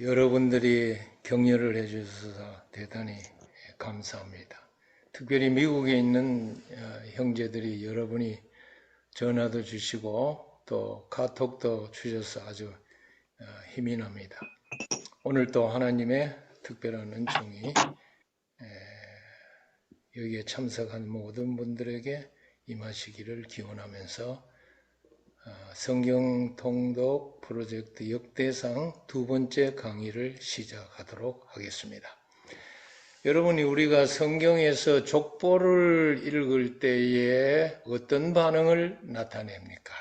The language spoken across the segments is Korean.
여러분들이 격려를 해주셔서 대단히 감사합니다. 특별히 미국에 있는 형제들이 여러분이 전화도 주시고 또 카톡도 주셔서 아주 힘이 납니다. 오늘 또 하나님의 특별한 은총이 여기에 참석한 모든 분들에게 임하시기를 기원하면서 성경 통독 프로젝트 역대상 두 번째 강의를 시작하도록 하겠습니다. 여러분이 우리가 성경에서 족보를 읽을 때에 어떤 반응을 나타냅니까?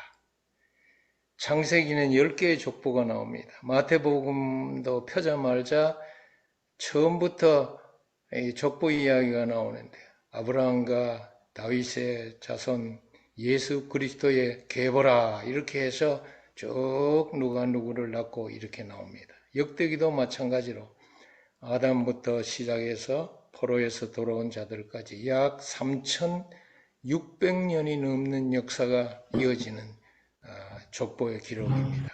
창세기는 10개의 족보가 나옵니다. 마태복음도 펴자마자 처음부터 족보 이야기가 나오는데 아브라함과 다윗의 자손 예수 그리스도의 계보라 이렇게 해서 쭉 누가 누구를 낳고 이렇게 나옵니다. 역대기도 마찬가지로 아담부터 시작해서 포로에서 돌아온 자들까지 약 3,600년이 넘는 역사가 이어지는 족보의 기록입니다.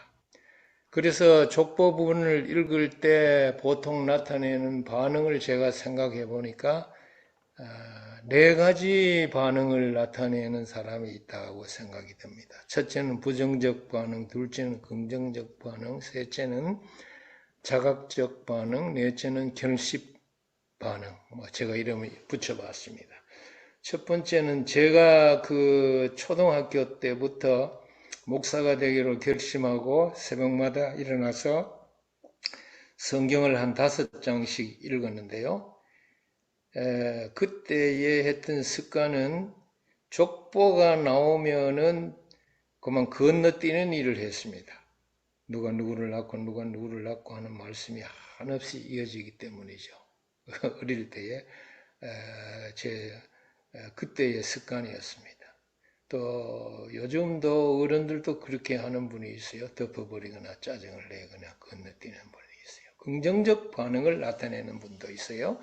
그래서 족보 부분을 읽을 때 보통 나타내는 반응을 제가 생각해 보니까 4가지 반응을 나타내는 사람이 있다고 생각이 됩니다. 첫째는 부정적 반응, 둘째는 긍정적 반응, 셋째는 자각적 반응, 넷째는 결십 반응. 제가 이름을 붙여봤습니다. 첫 번째는 제가 그 초등학교 때부터 목사가 되기로 결심하고 새벽마다 일어나서 성경을 한 5장씩 읽었는데요. 그때에 했던 습관은 족보가 나오면은 그만 건너뛰는 일을 했습니다. 누가 누구를 낳고 누가 누구를 낳고 하는 말씀이 한없이 이어지기 때문이죠. 어릴 때에 제 그때의 습관이었습니다. 또 요즘도 어른들도 그렇게 하는 분이 있어요. 덮어버리거나 짜증을 내거나 건너뛰는 분이 있어요. 긍정적 반응을 나타내는 분도 있어요.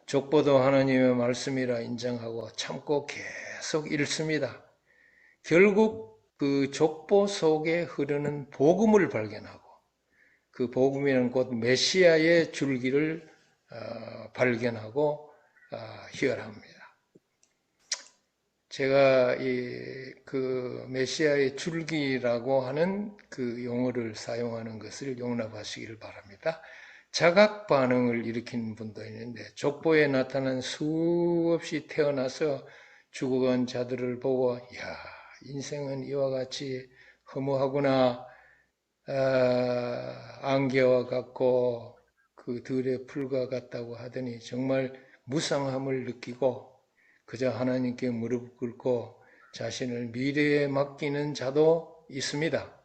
족보도 하나님의 말씀이라 인정하고 참고 계속 읽습니다. 결국 그 족보 속에 흐르는 복음을 발견하고 그 복음이라는 곧 메시아의 줄기를 발견하고 희열합니다. 제가 그 메시아의 줄기라고 하는 그 용어를 사용하는 것을 용납하시기를 바랍니다. 자각 반응을 일으키는 분도 있는데 족보에 나타난 수없이 태어나서 죽어간 자들을 보고 야 인생은 이와 같이 허무하구나 안개와 같고 그 들의 풀과 같다고 하더니 정말 무상함을 느끼고 그저 하나님께 무릎 꿇고 자신을 미래에 맡기는 자도 있습니다.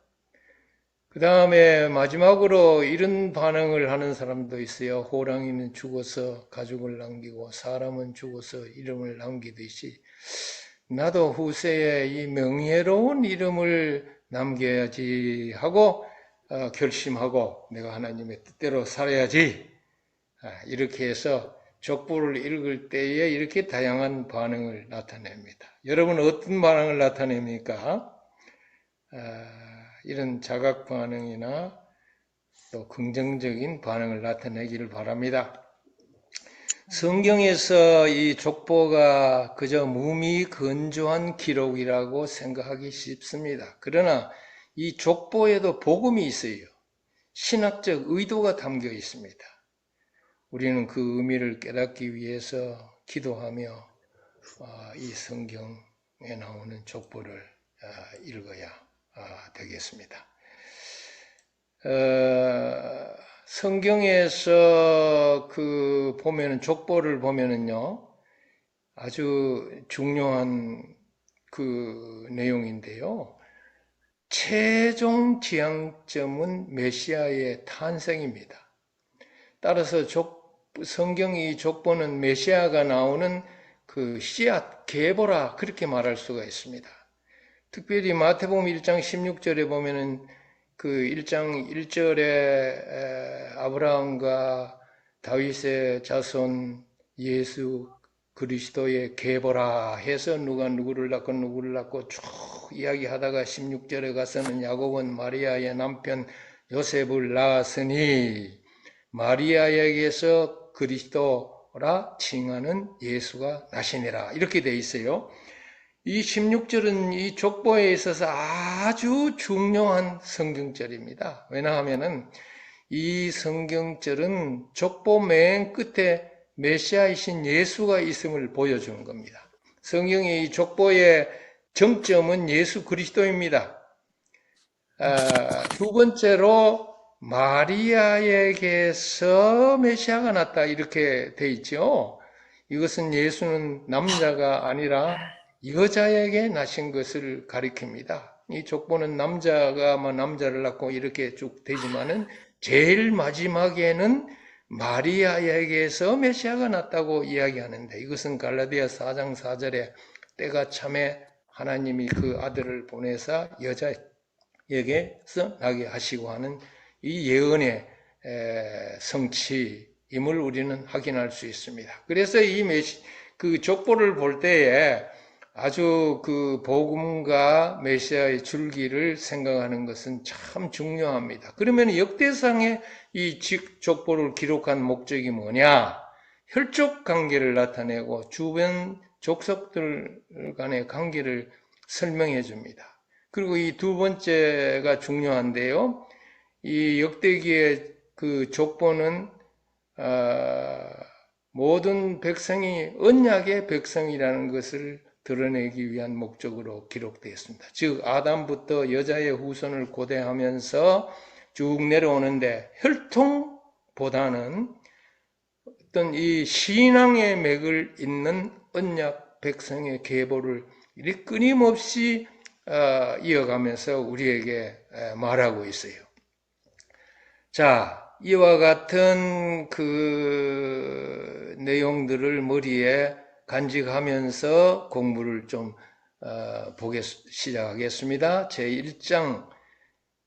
그 다음에 마지막으로 이런 반응을 하는 사람도 있어요. 호랑이는 죽어서 가죽을 남기고 사람은 죽어서 이름을 남기듯이 나도 후세에 이 명예로운 이름을 남겨야지 하고 결심하고 내가 하나님의 뜻대로 살아야지 이렇게 해서 족보를 읽을 때에 이렇게 다양한 반응을 나타냅니다. 여러분은 어떤 반응을 나타냅니까? 이런 자각 반응이나 또 긍정적인 반응을 나타내기를 바랍니다. 성경에서 이 족보가 그저 무미건조한 기록이라고 생각하기 쉽습니다. 그러나 이 족보에도 복음이 있어요. 신학적 의도가 담겨 있습니다. 우리는 그 의미를 깨닫기 위해서 기도하며 이 성경에 나오는 족보를 읽어야 되겠습니다. 성경에서 그 보면은 족보를 보면은요 아주 중요한 그 내용인데요. 최종 지향점은 메시아의 탄생입니다. 따라서 성경의 족보는 메시아가 나오는 그 씨앗, 계보라 그렇게 말할 수가 있습니다. 특별히 마태복음 1장 16절에 보면은 그 1장 1절에 아브라함과 다윗의 자손 예수 그리스도의 계보라 해서 누가 누구를 낳고 쭉 이야기하다가 16절에 가서는 야곱은 마리아의 남편 요셉을 낳았으니 마리아에게서 그리스도라 칭하는 예수가 나시니라. 이렇게 돼 있어요. 이 16절은 이 족보에 있어서 아주 중요한 성경절입니다. 왜냐하면은 이 성경절은 족보 맨 끝에 메시아이신 예수가 있음을 보여주는 겁니다. 성경의 이 족보의 정점은 예수 그리스도입니다. 두 번째로 마리아에게서 메시아가 났다 이렇게 돼 있죠. 이것은 예수는 남자가 아니라 여자에게 나신 것을 가리킵니다. 이 족보는 남자가 남자를 낳고 이렇게 쭉 되지만은 제일 마지막에는 마리아에게서 메시아가 났다고 이야기하는데, 이것은 갈라디아 4장 4절에 때가 참에 하나님이 그 아들을 보내사 여자에게서 나게 하시고 하는 이 예언의 성취임을 우리는 확인할 수 있습니다. 그래서 그 족보를 볼 때에 아주 그 복음과 메시아의 줄기를 생각하는 것은 참 중요합니다. 그러면 역대상의 이 족보를 기록한 목적이 뭐냐? 혈족 관계를 나타내고 주변 족속들 간의 관계를 설명해 줍니다. 그리고 이 두 번째가 중요한데요. 이 역대기의 그 족보는 모든 백성이 언약의 백성이라는 것을 드러내기 위한 목적으로 기록되었습니다. 즉 아담부터 여자의 후손을 고대하면서 쭉 내려오는데 혈통보다는 어떤 이 신앙의 맥을 잇는 언약 백성의 계보를 이렇게 끊임없이 이어가면서 우리에게 말하고 있어요. 자, 이와 같은 그 내용들을 머리에 간직하면서 공부를 좀 시작하겠습니다.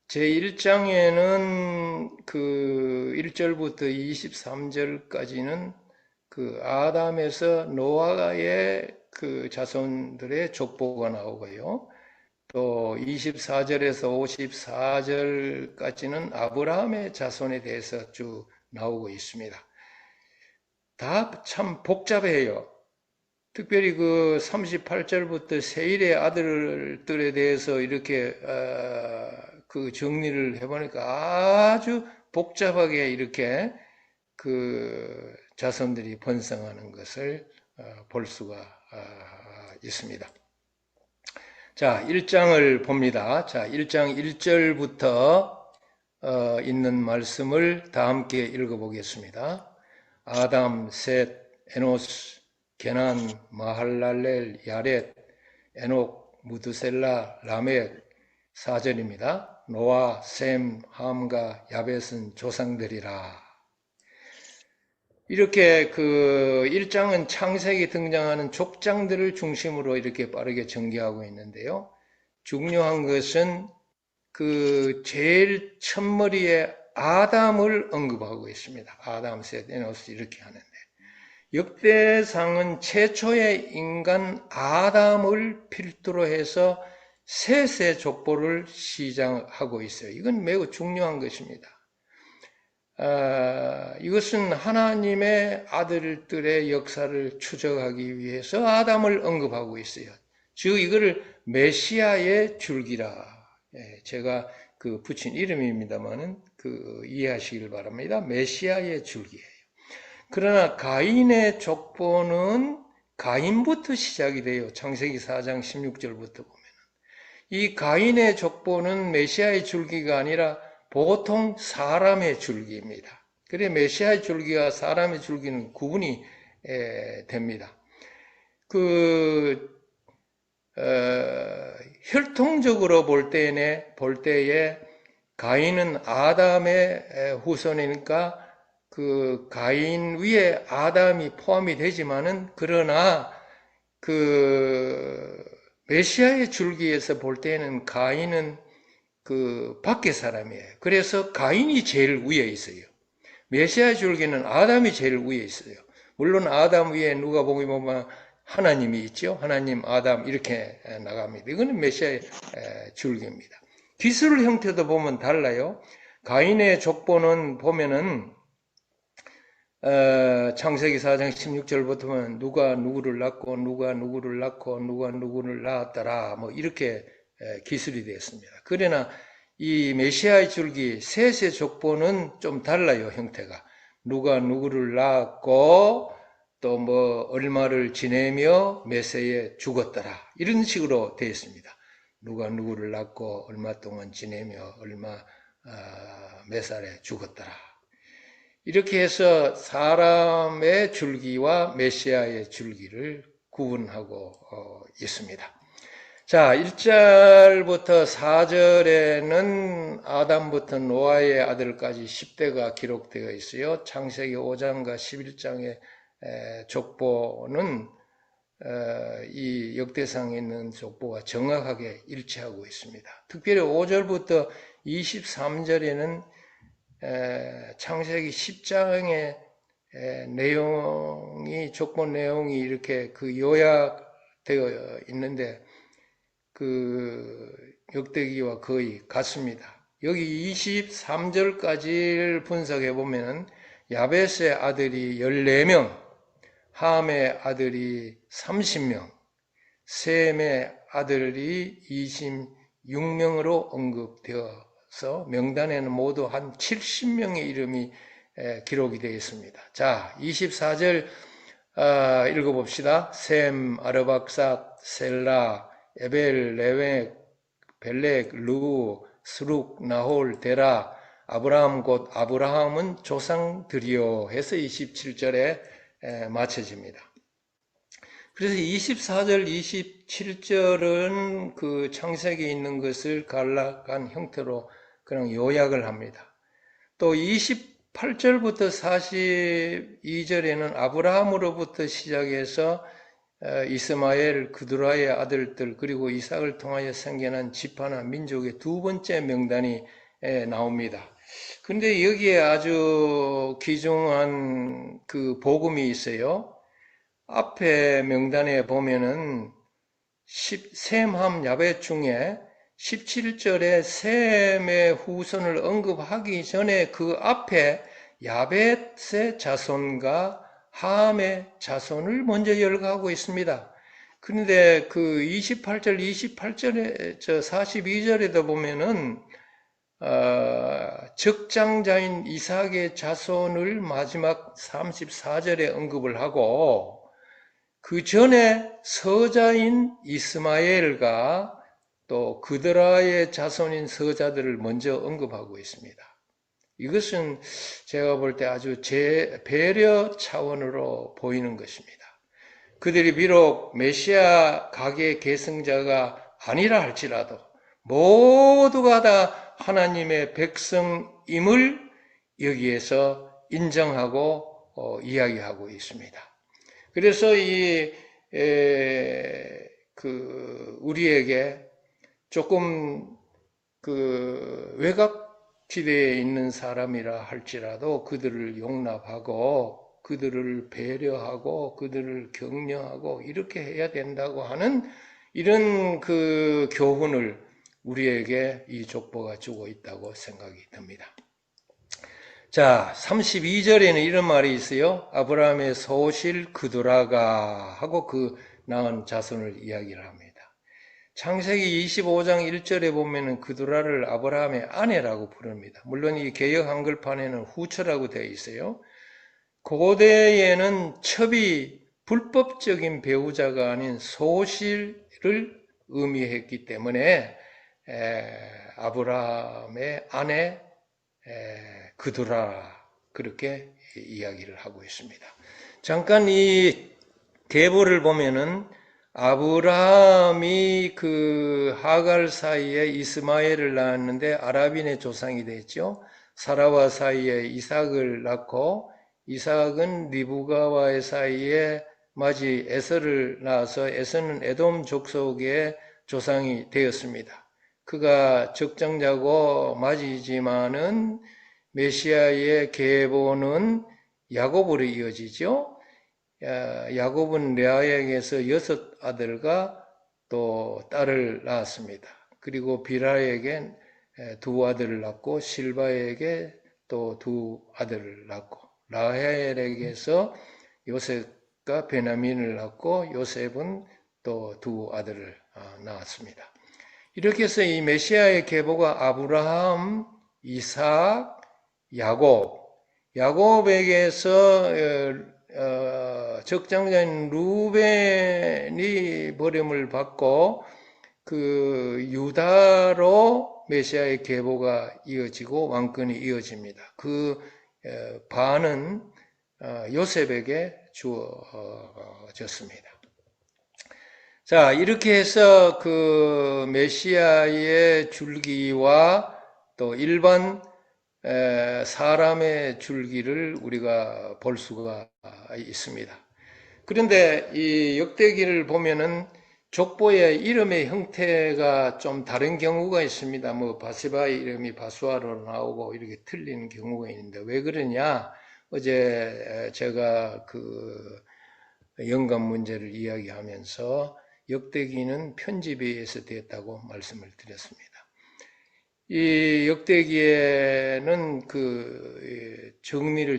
제1장에는 그 1절부터 23절까지는 그 아담에서 노아의 그 자손들의 족보가 나오고요. 또 24절에서 54절까지는 아브라함의 자손에 대해서 쭉 나오고 있습니다. 다 참 복잡해요. 특별히 그 38절부터 세일의 아들들에 대해서 이렇게 그 정리를 해보니까 아주 복잡하게 이렇게 그 자손들이 번성하는 것을 볼 수가 있습니다. 자, 1장을 봅니다. 자, 1장 1절부터 있는 말씀을 다 함께 읽어보겠습니다. 아담, 셋, 에노스, 게난, 마할랄렐, 야렛, 에녹, 무드셀라, 라멕 4절입니다. 노아, 셈, 함과 야벳은 조상들이라. 이렇게 그 1장은 창세기 등장하는 족장들을 중심으로 이렇게 빠르게 전개하고 있는데요. 중요한 것은 그 제일 첫머리에 아담을 언급하고 있습니다. 아담, 셋, 에노스 이렇게 하는데, 역대상은 최초의 인간 아담을 필두로 해서 셋의 족보를 시작하고 있어요. 이건 매우 중요한 것입니다. 이것은 하나님의 아들들의 역사를 추적하기 위해서 아담을 언급하고 있어요. 즉 이거를 메시아의 줄기라, 제가 그 붙인 이름입니다만은 그 이해하시길 바랍니다. 메시아의 줄기예요. 그러나 가인의 족보는 가인부터 시작이 돼요. 창세기 4장 16절부터 보면 이 가인의 족보는 메시아의 줄기가 아니라 보통 사람의 줄기입니다. 그래 메시아의 줄기와 사람의 줄기는 구분이 됩니다. 혈통적으로 볼 때에 가인은 아담의 후손이니까 그 가인 위에 아담이 포함이 되지만은, 그러나 그 메시아의 줄기에서 볼 때는 가인은 그 밖의 사람이에요. 그래서 가인이 제일 위에 있어요. 메시아의 줄기는 아담이 제일 위에 있어요. 물론 아담 위에 누가 보면 하나님이 있죠. 하나님, 아담 이렇게 나갑니다. 이거는 메시아의 줄기입니다. 기술 형태도 보면 달라요. 가인의 족보는 보면은 창세기 4장 16절부터 보면 누가 누구를 낳고 누가 누구를 낳고 누가 누구를 낳았더라 뭐 이렇게 기술이 되었습니다. 그러나 이 메시아의 줄기 셋의 족보는 좀 달라요. 형태가 누가 누구를 낳았고 또 뭐 얼마를 지내며 몇 세에 죽었더라 이런 식으로 되어 있습니다. 누가 누구를 낳고 얼마 동안 지내며 얼마 몇 살에 죽었더라. 이렇게 해서 사람의 줄기와 메시아의 줄기를 구분하고 있습니다. 자, 1절부터 4절에는 아담부터 노아의 아들까지 10대가 기록되어 있어요. 창세기 5장과 11장의 족보는 이 역대상에 있는 족보와 정확하게 일치하고 있습니다. 특별히 5절부터 23절에는 창세기 10장의 내용이 족보 내용이 이렇게 그 요약되어 있는데 그 역대기와 거의 같습니다. 여기 23절까지를 분석해 보면 야벳의 아들이 14명, 함의 아들이 30명, 셈의 아들이 26명으로 언급되어서 명단에는 모두 한 70명의 이름이 기록이 되어 있습니다. 자, 24절 읽어봅시다. 셈, 아르박삿, 셀라, 에벨, 레웩, 벨렉, 루, 스룩, 나홀, 데라, 아브라함 곧 아브라함은 조상들이요 해서 27절에 마쳐집니다. 그래서 24절, 27절은 그 창세기에 있는 것을 간략한 형태로 그냥 요약을 합니다. 또 28절부터 42절에는 아브라함으로부터 시작해서 이스마엘, 그두라의 아들들 그리고 이삭을 통하여 생겨난 지파나 민족의 두 번째 명단이 나옵니다. 그런데 여기에 아주 귀중한 그 복음이 있어요. 앞에 명단에 보면은 셈, 함, 야벳 중에 17절에 셈의 후손을 언급하기 전에 그 앞에 야벳의 자손과 함의 자손을 먼저 열거하고 있습니다. 그런데 그 28절, 28절에, 42절에도 보면은, 적장자인 이삭의 자손을 마지막 34절에 언급을 하고, 그 전에 서자인 이스마엘과 또 그드라의 자손인 서자들을 먼저 언급하고 있습니다. 이것은 제가 볼 때 아주 배려 차원으로 보이는 것입니다. 그들이 비록 메시아 가계 계승자가 아니라 할지라도 모두가 다 하나님의 백성임을 여기에서 인정하고 이야기하고 있습니다. 그래서 우리에게 조금 외곽지대에 있는 사람이라 할지라도 그들을 용납하고 그들을 배려하고 그들을 격려하고 이렇게 해야 된다고 하는 이런 그 교훈을 우리에게 이 족보가 주고 있다고 생각이 듭니다. 자, 32절에는 이런 말이 있어요. 아브라함의 소실 그두라가 하고 그 낳은 자손을 이야기를 합니다. 창세기 25장 1절에 보면은 그두라를 아브라함의 아내라고 부릅니다. 물론 이 개역 한글판에는 후처라고 되어 있어요. 고대에는 첩이 불법적인 배우자가 아닌 소실을 의미했기 때문에 아브라함의 아내 그두라 그렇게 이야기를 하고 있습니다. 잠깐 이 계보를 보면은 아브라함이 그 하갈 사이에 이스마엘을 낳았는데 아랍인의 조상이 됐죠. 사라와 사이에 이삭을 낳고 이삭은 리브가와의 사이에 마지 에서를 낳아서 에서는 에돔 족속의 조상이 되었습니다. 그가 적장자고 마지지만은 메시아의 계보는 야곱으로 이어지죠. 야곱은 레아에게서 6 아들과 또 딸을 낳았습니다. 그리고 빌하에게 2 아들을 낳고 실바에게 또 2 아들을 낳고 라헬에게서 요셉과 베냐민을 낳고 요셉은 또 두 아들을 낳았습니다. 이렇게 해서 이 메시아의 계보가 아브라함, 이삭, 야곱에게서 적장자인 루벤이 버림을 받고 그 유다로 메시아의 계보가 이어지고 왕권이 이어집니다. 그 반은 요셉에게 주어졌습니다. 자, 이렇게 해서 그 메시아의 줄기와 또 일반 사람의 줄기를 우리가 볼 수가 있습니다. 그런데 이 역대기를 보면은 족보의 이름의 형태가 좀 다른 경우가 있습니다. 뭐 바세바의 이름이 바수아로 나오고 이렇게 틀리는 경우가 있는데 왜 그러냐? 어제 제가 그 영감 문제를 이야기하면서 역대기는 편집에 의해서 되었다고 말씀을 드렸습니다. 이 역대기에는 그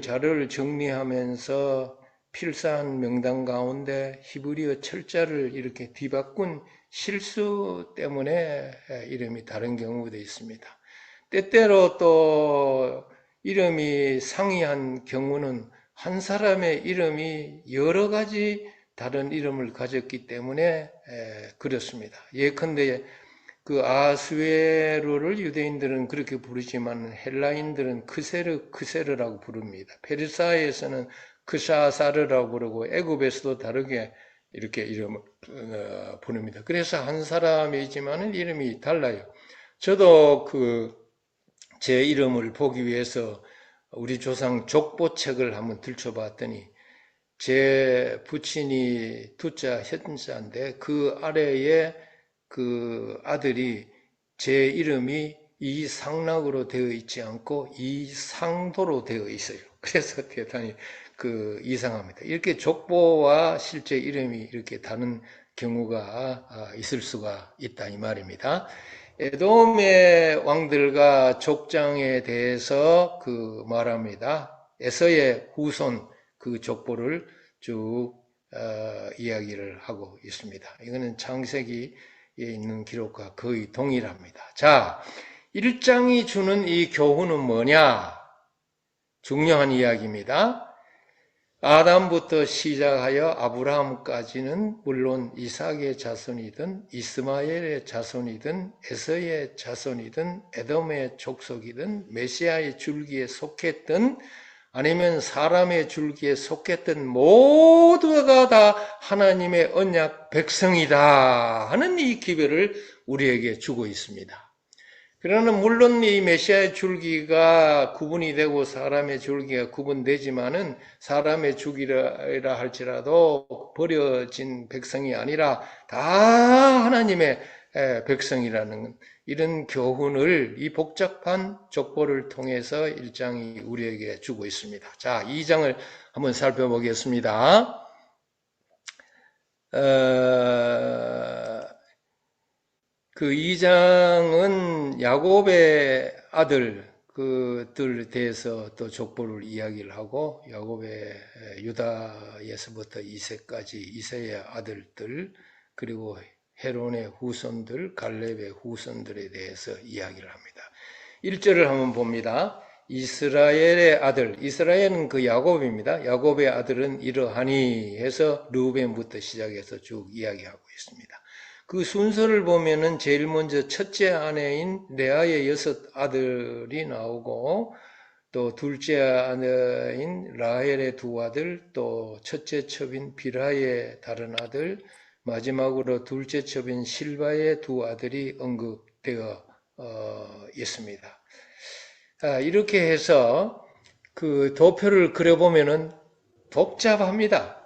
자료를 정리하면서 필사한 명단 가운데 히브리어 철자를 이렇게 뒤바꾼 실수 때문에 이름이 다른 경우도 있습니다. 때때로 또 이름이 상이한 경우는 한 사람의 이름이 여러 가지 다른 이름을 가졌기 때문에 그렇습니다. 예컨대 그 아수에로를 유대인들은 그렇게 부르지만 헬라인들은 크세르라고 부릅니다. 페르사에서는 크샤사르라고 부르고 애굽에서도 다르게 이렇게 이름을 부릅니다. 그래서 한 사람이지만 이름이 달라요. 저도 제 이름을 보기 위해서 우리 조상 족보책을 한번 들춰봤더니 제 부친이 두자 현자인데 그 아래에 그 아들이 제 이름이 이상락으로 되어 있지 않고 이상도로 되어 있어요. 그래서 대단히 이상합니다. 이렇게 족보와 실제 이름이 이렇게 다른 경우가 있을 수가 있다 이 말입니다. 에돔의 왕들과 족장에 대해서 말합니다. 에서의 후손 그 족보를 쭉 이야기를 하고 있습니다. 이거는 창세기에 있는 기록과 거의 동일합니다. 자, 1장이 주는 이 교훈은 뭐냐? 중요한 이야기입니다. 아담부터 시작하여 아브라함까지는 물론 이삭의 자손이든 이스마엘의 자손이든 에서의 자손이든 에돔의 족속이든 메시아의 줄기에 속했든 아니면 사람의 줄기에 속했던 모두가 다 하나님의 언약 백성이다 하는 이 기별을 우리에게 주고 있습니다. 그러나 물론 이 메시아의 줄기가 구분이 되고 사람의 줄기가 구분되지만은 사람의 줄기라 할지라도 버려진 백성이 아니라 다 하나님의 백성이라는 이런 교훈을 이 복잡한 족보를 통해서 1장이 우리에게 주고 있습니다. 자, 2장을 한번 살펴보겠습니다. 그 2장은 야곱의 아들 그들 대해서 또 족보를 이야기를 하고 야곱의 유다에서부터 이세까지 이세의 아들들 그리고 헤론의 후손들 갈렙의 후손들에 대해서 이야기를 합니다. 1절을 한번 봅니다. 이스라엘의 아들, 이스라엘은 그 야곱입니다. 야곱의 아들은 이러하니 해서 르우벤부터 시작해서 쭉 이야기하고 있습니다. 그 순서를 보면은 제일 먼저 첫째 아내인 레아의 6 아들이 나오고 또 둘째 아내인 라헬의 2 아들, 또 첫째 첩인 비라의 다른 아들, 마지막으로 둘째 첩인 실바의 2 아들이 언급되어 있습니다. 이렇게 해서 그 도표를 그려보면은 복잡합니다.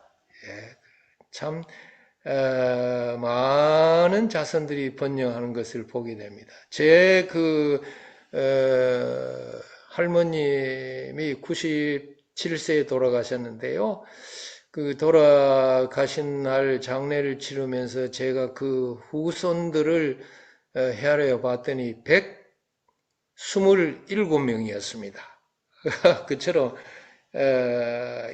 참 많은 자손들이 번영하는 것을 보게 됩니다. 제 할머님이 97세에 돌아가셨는데요. 그 돌아가신 날 장례를 치르면서 제가 그 후손들을 헤아려 봤더니 127명이었습니다. 그처럼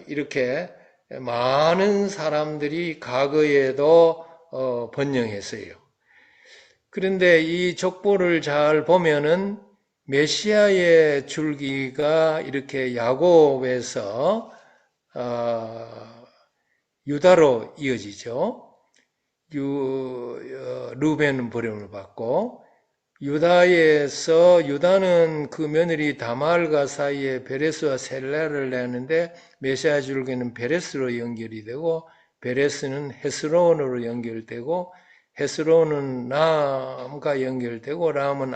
이렇게 많은 사람들이 과거에도 번영했어요. 그런데 이 족보를 잘 보면은 메시아의 줄기가 이렇게 야곱에서 유다로 이어지죠. 루벤은 버림을 받고, 유다는 그 며느리 다말과 사이에 베레스와 셀라를 내는데 메시아 줄기는 베레스로 연결이 되고, 베레스는 헤스론으로 연결되고, 헤스론은 람과 연결되고, 람은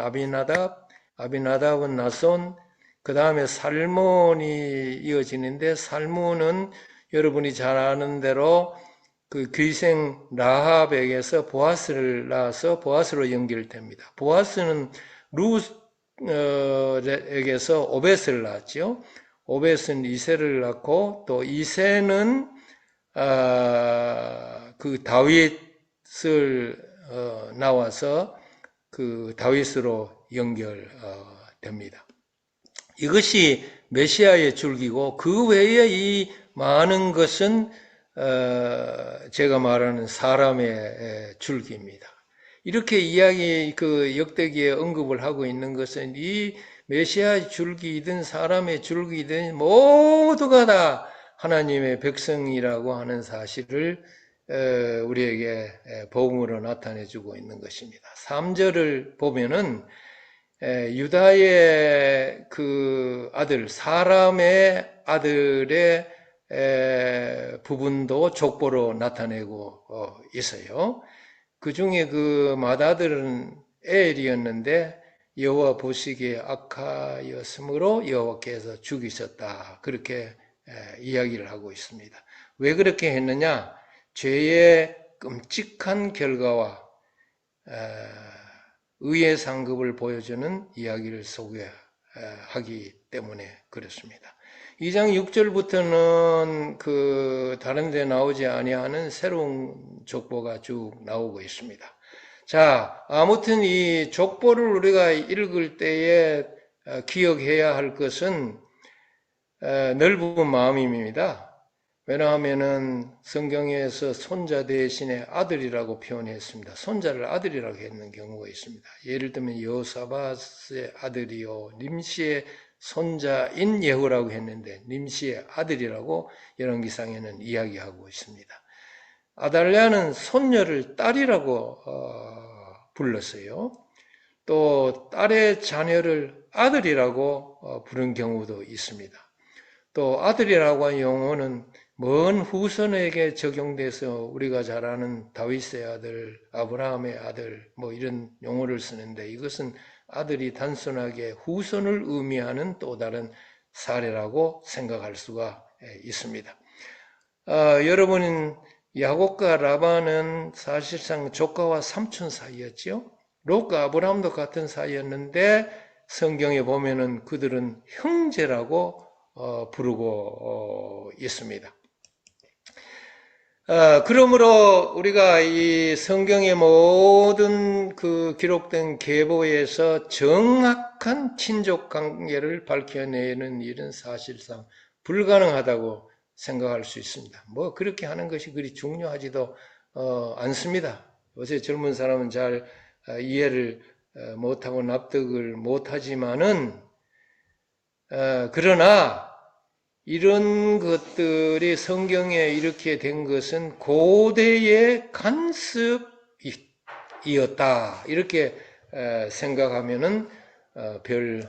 아비나답은 나손, 그 다음에 살몬이 이어지는데, 살몬은 여러분이 잘 아는 대로 그 귀생 라합에게서 보아스를 낳아서 보아스로 연결됩니다. 보아스는 루에게서 오벳을 낳았죠. 오벳은 이새를 낳고, 또 이새는 그 다윗을 나와서 그 다윗으로 연결됩니다. 이것이 메시아의 줄기고, 그 외에 이 많은 것은 제가 말하는 사람의 줄기입니다. 이렇게 그 역대기에 언급을 하고 있는 것은 이 메시아의 줄기이든 사람의 줄기이든 모두가 다 하나님의 백성이라고 하는 사실을 우리에게 복음으로 나타내주고 있는 것입니다. 3절을 보면은 유다의 그 아들, 사람의 아들의 부분도 족보로 나타내고 있어요. 그 중에 그 맏아들은 에엘이었는데 여호와 보시기에 악하였으므로 여호와께서 죽이셨다. 그렇게 이야기를 하고 있습니다. 왜 그렇게 했느냐? 죄의 끔찍한 결과와 의의 상급을 보여주는 이야기를 소개하기 때문에 그렇습니다. 2장 6절부터는 그 다른 데 나오지 아니하는 새로운 족보가 쭉 나오고 있습니다. 자, 아무튼 이 족보를 우리가 읽을 때에 기억해야 할 것은 넓은 마음입니다. 왜냐하면은 성경에서 손자 대신에 아들이라고 표현했습니다. 손자를 아들이라고 했는 경우가 있습니다. 예를 들면 여호사밧의 아들이요 nim시의 손자인 예후라고 했는데 nim시의 아들이라고 열왕기상에는 이야기하고 있습니다. 아달랴는 손녀를 딸이라고 불렀어요. 또 딸의 자녀를 아들이라고 부른 경우도 있습니다. 또 아들이라고 하는 용어는 먼 후손에게 적용돼서 우리가 잘 아는 다윗의 아들, 아브라함의 아들 뭐 이런 용어를 쓰는데, 이것은 아들이 단순하게 후손을 의미하는 또 다른 사례라고 생각할 수가 있습니다. 여러분, 야곱과 라반은 사실상 조카와 삼촌 사이였죠. 롯과 아브라함도 같은 사이였는데 성경에 보면은 그들은 형제라고 부르고 있습니다. 그러므로 우리가 이 성경의 모든 그 기록된 계보에서 정확한 친족 관계를 밝혀내는 일은 사실상 불가능하다고 생각할 수 있습니다. 뭐 그렇게 하는 것이 그리 중요하지도 않습니다. 요새 젊은 사람은 잘 이해를 못하고 납득을 못하지만은 그러나 이런 것들이 성경에 이렇게 된 것은 고대의 간섭이었다. 이렇게 생각하면은 별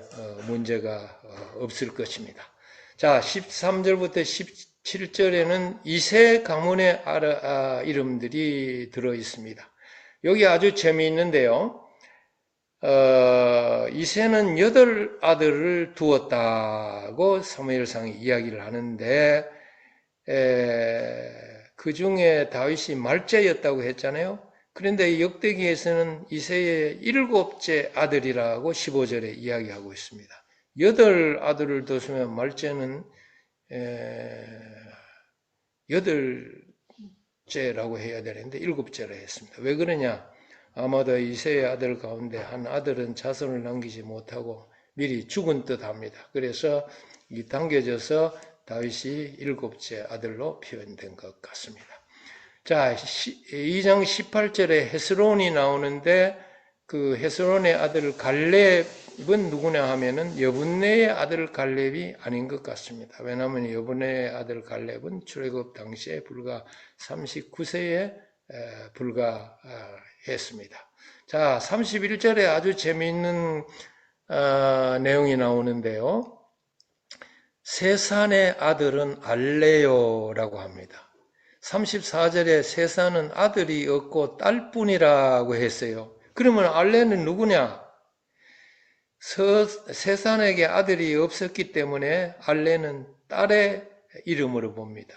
문제가 없을 것입니다. 자, 13절부터 17절에는 이세 가문의 이름들이 들어 있습니다. 여기 아주 재미있는데요. 이새는 8 아들을 두었다고 사무엘상이 이야기를 하는데, 그 중에 다윗이 말째였다고 했잖아요. 그런데 역대기에서는 이새의 7째 아들이라고 15절에 이야기하고 있습니다. 8 아들을 뒀으면 말째는 8째라고 해야 되는데 7째라 했습니다. 왜 그러냐? 아마도 이새의 아들 가운데 한 아들은 자손을 남기지 못하고 미리 죽은 듯 합니다. 그래서 당겨져서 다윗이 일곱째 아들로 표현된 것 같습니다. 자, 2장 18절에 헤스론이 나오는데 그 헤스론의 아들 갈렙은 누구냐 하면은 여분네의 아들 갈렙이 아닌 것 같습니다. 왜냐하면 여분네의 아들 갈렙은 출애굽 당시에 불과 39세에 불과했습니다. 자, 31절에 아주 재미있는 내용이 나오는데요. 세산의 아들은 알레요라고 합니다. 34절에 세산은 아들이 없고 딸뿐이라고 했어요. 그러면 알레는 누구냐? 세산에게 아들이 없었기 때문에 알레는 딸의 이름으로 봅니다.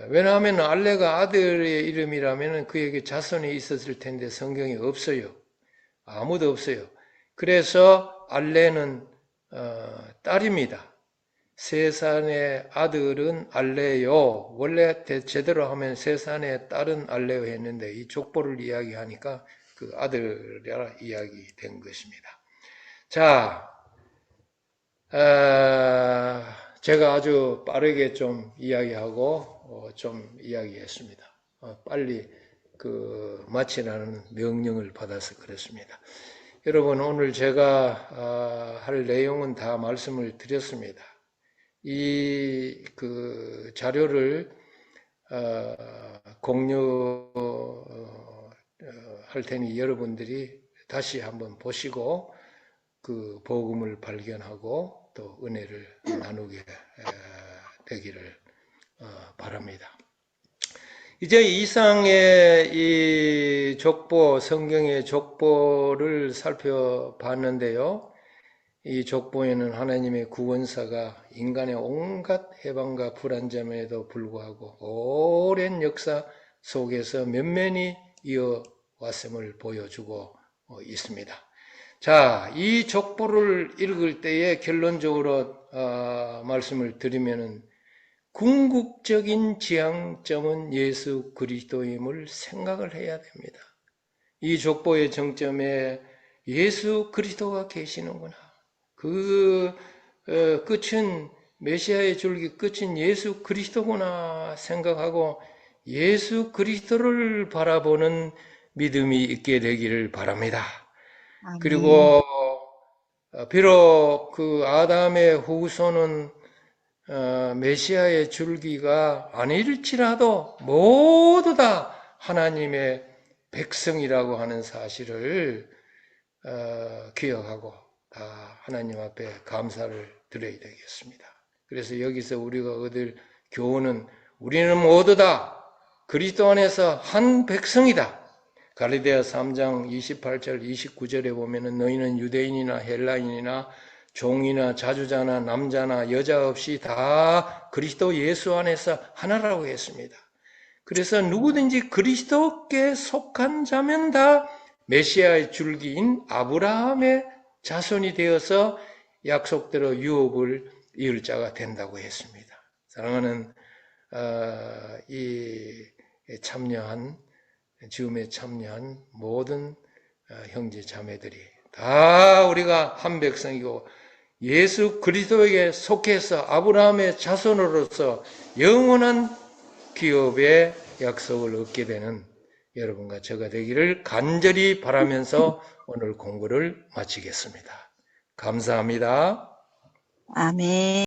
왜냐하면 알레가 아들의 이름이라면 그에게 자손이 있었을 텐데 성경에 없어요. 아무도 없어요. 그래서 알레는 딸입니다. 세산의 아들은 알레요. 원래 제대로 하면 세산의 딸은 알레요 했는데 이 족보를 이야기하니까 그 아들이라 이야기된 것입니다. 자, 제가 아주 빠르게 좀 이야기하고 좀 이야기했습니다. 빨리 마치라는 명령을 받아서 그렇습니다. 여러분, 오늘 제가 할 내용은 다 말씀을 드렸습니다. 이 자료를 공유할 테니 여러분들이 다시 한번 보시고 그 복음을 발견하고 또 은혜를 나누게 되기를 바랍니다. 이제 이상의 이 족보, 성경의 족보를 살펴봤는데요. 이 족보에는 하나님의 구원사가 인간의 온갖 해방과 불안점에도 불구하고 오랜 역사 속에서 면면히 이어왔음을 보여주고 있습니다. 자, 이 족보를 읽을 때에 결론적으로 말씀을 드리면은 궁극적인 지향점은 예수 그리스도임을 생각을 해야 됩니다. 이 족보의 정점에 예수 그리스도가 계시는구나. 끝은 메시아의 줄기 끝은 예수 그리스도구나 생각하고 예수 그리스도를 바라보는 믿음이 있게 되기를 바랍니다. 아멘. 그리고 비록 그 아담의 후손은 메시아의 줄기가 아닐지라도 모두 다 하나님의 백성이라고 하는 사실을 기억하고 다 하나님 앞에 감사를 드려야 되겠습니다. 그래서 여기서 우리가 얻을 교훈은 우리는 모두 다 그리스도 안에서 한 백성이다. 갈라디아 3장 28절 29절에 보면은 너희는 유대인이나 헬라인이나 종이나 자주자나 남자나 여자 없이 다 그리스도 예수 안에서 하나라고 했습니다. 그래서 누구든지 그리스도께 속한 자면 다 메시아의 줄기인 아브라함의 자손이 되어서 약속대로 유업을 이을 자가 된다고 했습니다. 사랑하는 이 지음에 참여한 모든 형제 자매들이 다 우리가 한 백성이고 예수 그리스도에게 속해서 아브라함의 자손으로서 영원한 기업의 약속을 얻게 되는 여러분과 제가 되기를 간절히 바라면서 오늘 공부를 마치겠습니다. 감사합니다. 아멘.